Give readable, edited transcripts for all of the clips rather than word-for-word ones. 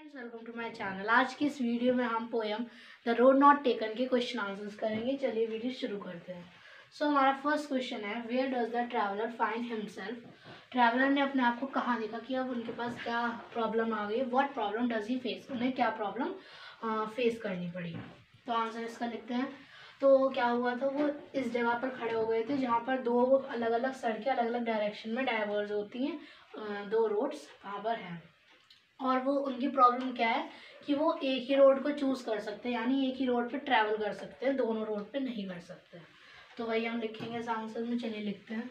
Friends, welcome to my channel. आज की इस वीडियो में हम poem the road not taken के क्वेश्चन आंसर्स करेंगे। चलिए वीडियो शुरू करते हैं। हमारा फर्स्ट क्वेश्चन है, where does the traveller find himself. Traveller ने अपने आप को कहाँ देखा कि अब उनके पास क्या प्रॉब्लम आ गई, what problem does he face, उन्हें क्या प्रॉब्लम फेस करनी पड़ी। तो आंसर इसका लिखते हैं। तो क्या हुआ था, वो इस जगह पर खड़े हो गए थे जहाँ पर दो अलग अलग सड़कें अलग अलग डायरेक्शन में डाइवर्ज होती हैं, दो रोड्स वहाँ पर हैं। और वो उनकी प्रॉब्लम क्या है कि वो एक ही रोड को चूज कर सकते हैं, यानी एक ही रोड पे ट्रैवल कर सकते हैं, दोनों रोड पे नहीं कर सकते। तो वही हम लिखेंगे इस आंसर में। चलिए लिखते हैं,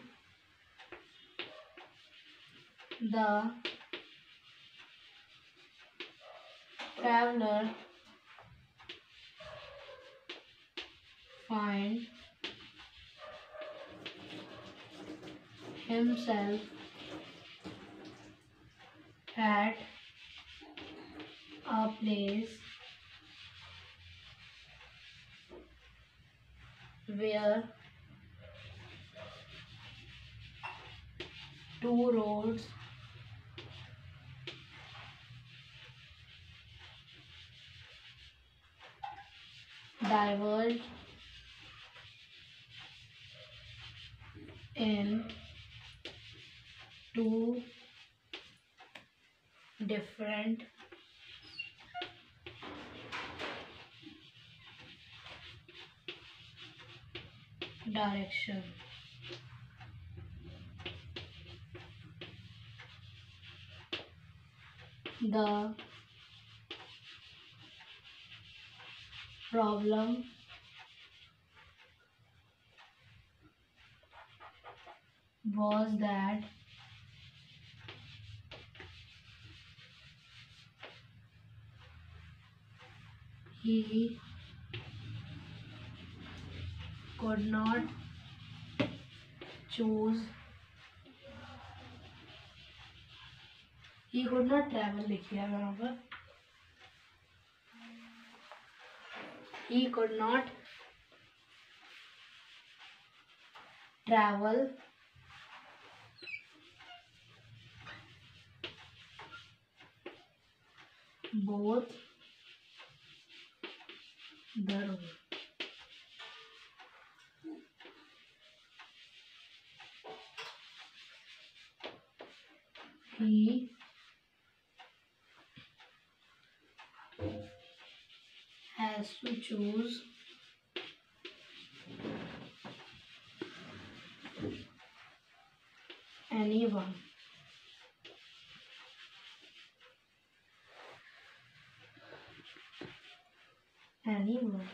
the traveller find himself at a place where two roads diverge in two different direction. The problem was that he could not choose, he could not travel, लिखिए यहाँ पर, he could not travel both the road. He has to choose anyone. Anyone.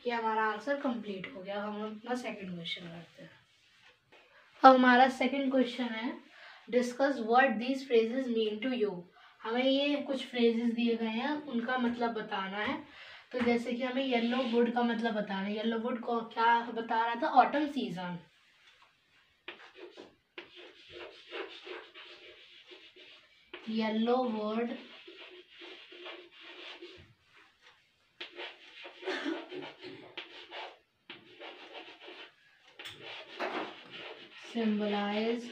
ये हमारा answer complete हो गया। हम अपना second question करते हैं। अब हमारा सेकंड क्वेश्चन है, discuss what these phrases mean to you. हमें ये कुछ फ्रेजेस दिए गए हैं, उनका मतलब बताना है। तो जैसे कि हमें येलो वुड का मतलब बताना है। येलो वुड को क्या बता रहा था, autumn season. Yellow would symbolize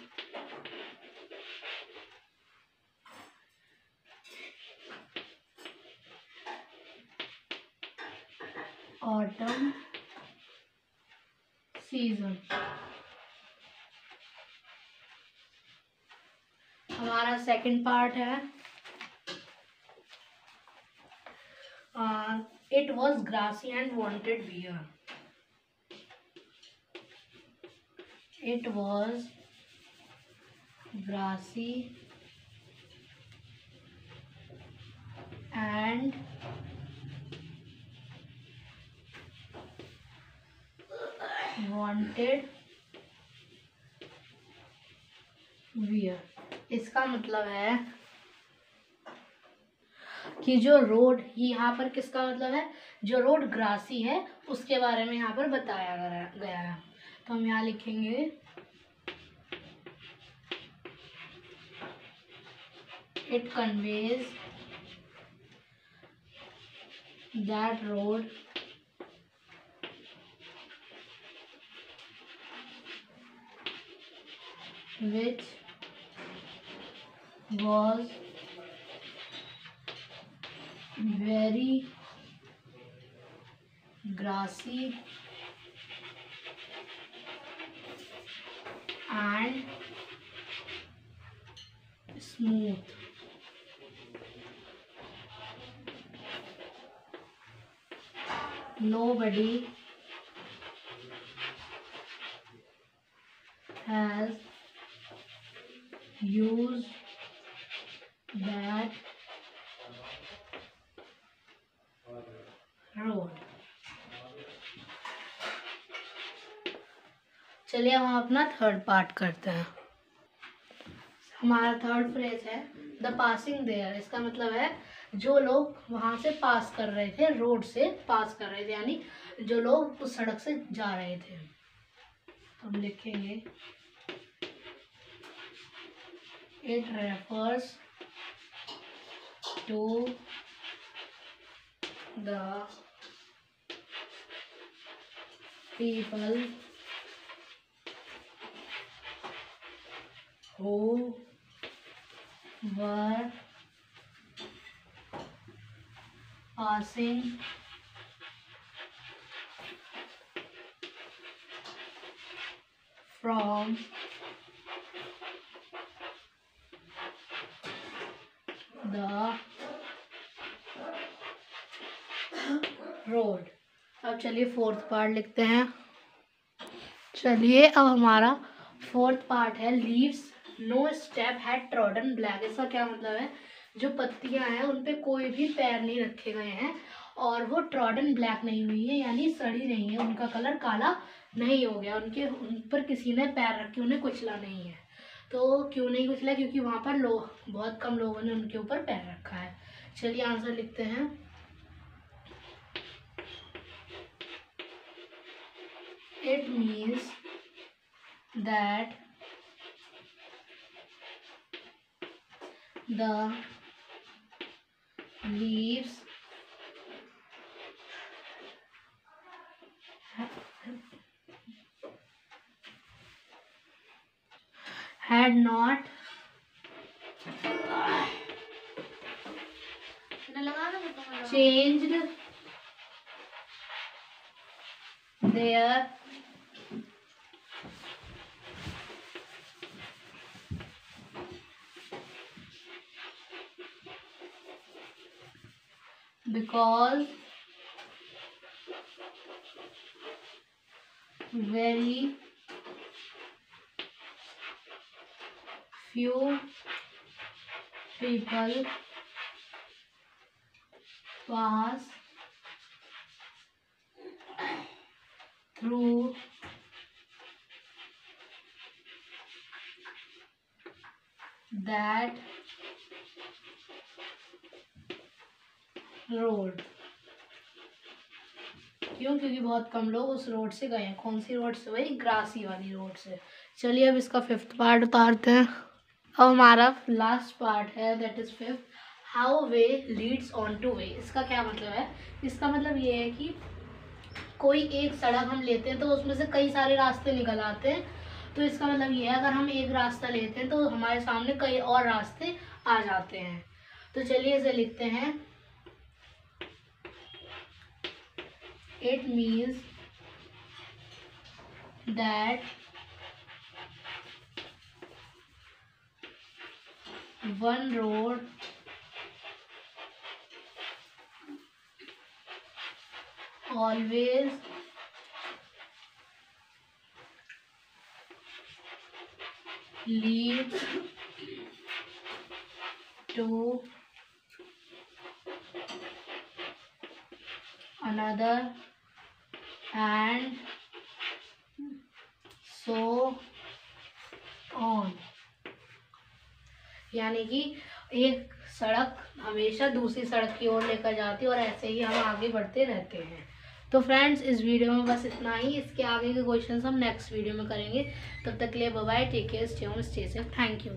autumn season। हमारा सेकंड पार्ट है, it was grassy and wanted beer। It was grassy and wanted beer। इसका मतलब है कि जो रोड, यहाँ पर किसका मतलब है, जो रोड ग्रासी है उसके बारे में यहाँ पर बताया गया है। तो हम यहाँ लिखेंगे, it conveys that road which was very grassy and smooth. Nobody has used that road. चलिए हम अपना थर्ड पार्ट करते हैं। हमारा थर्ड फ्रेज है द पासिंग देयर। इसका मतलब है जो लोग वहाँ से पास कर रहे थे, रोड से पास कर रहे थे, यानी जो लोग उस सड़क से जा रहे थे। तो हम लिखेंगे it refers to the people who were passing from the road। अब चलिए फोर्थ पार्ट लिखते हैं। चलिए अब हमारा फोर्थ पार्ट है leaves no step had trodden black. इसका क्या मतलब है जो पत्तियां हैं उन पे कोई भी पैर नहीं रखे गए हैं और वो ट्रॉडन ब्लैक नहीं हुई है, यानी सड़ी नहीं है, उनका कलर काला नहीं हो गया, उन पर किसी ने पैर रखे, उन्हें कुचला नहीं है। तो क्यों नहीं कुचला? क्योंकि वहाँ पर बहुत कम लोगों ने उनके ऊपर पैर रखा है। चलिए आंसर लिखते हैं। It means that the leaves had not changed their because very few people pass through that road. क्यों? क्योंकि बहुत कम लोग उस रोड से गए हैं। कौन सी रोड से? वही ग्रासी वाली रोड से। चलिए अब इसका फिफ्थ पार्ट उतारते हैं। अब हमारा लास्ट पार्ट है that is fifth, how way Leeds on two way. इसका क्या मतलब है? इसका मतलब ये है कि कोई एक सड़क हम लेते हैं तो उसमें से कई सारे रास्ते निकल आते हैं। तो इसका मतलब ये है अगर हम एक रास्ता लेते हैं तो हमारे सामने कई और रास्ते आ जाते हैं। तो चलिए इसे लिखते हैं। It means that one road always leads to another and so on। यानी कि एक सड़क हमेशा दूसरी सड़क की ओर लेकर जाती है और ऐसे ही हम आगे बढ़ते रहते हैं। तो फ्रेंड्स इस वीडियो में बस इतना ही। इसके आगे के क्वेश्चंस हम नेक्स्ट वीडियो में करेंगे। तब तक के लिए bye bye, take care, stay home, stay safe, thank you.